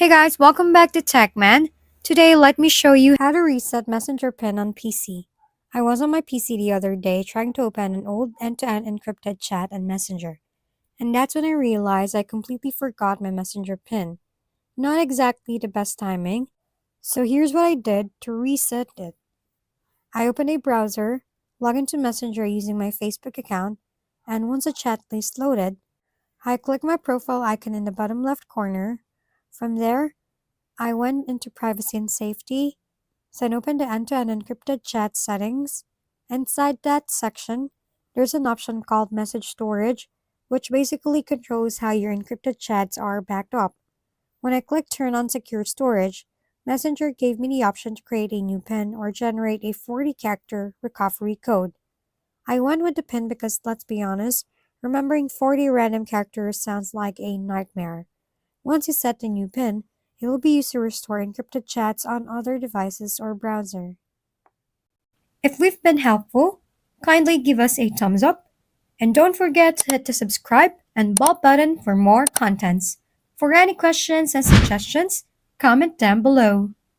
Hey guys, welcome back to TechMan. Today, let me show you how to reset Messenger PIN on PC. I was on my PC the other day trying to open an old end-to-end encrypted chat on Messenger, and that's when I realized I completely forgot my Messenger PIN. Not exactly the best timing, so here's what I did to reset it. I opened a browser, logged into Messenger using my Facebook account, and once the chat list loaded, I clicked my profile icon in the bottom left corner. From there, I went into privacy and safety, then opened the end-to-end encrypted chat settings. Inside that section, there's an option called message storage, which basically controls how your encrypted chats are backed up. When I clicked turn on secure storage, Messenger gave me the option to create a new PIN or generate a 40-character recovery code. I went with the PIN because, let's be honest, remembering 40 random characters sounds like a nightmare. Once you set the new PIN, it will be used to restore encrypted chats on other devices or browser. If we've been helpful, kindly give us a thumbs up and don't forget to hit the subscribe and bell button for more contents. For any questions and suggestions, comment down below.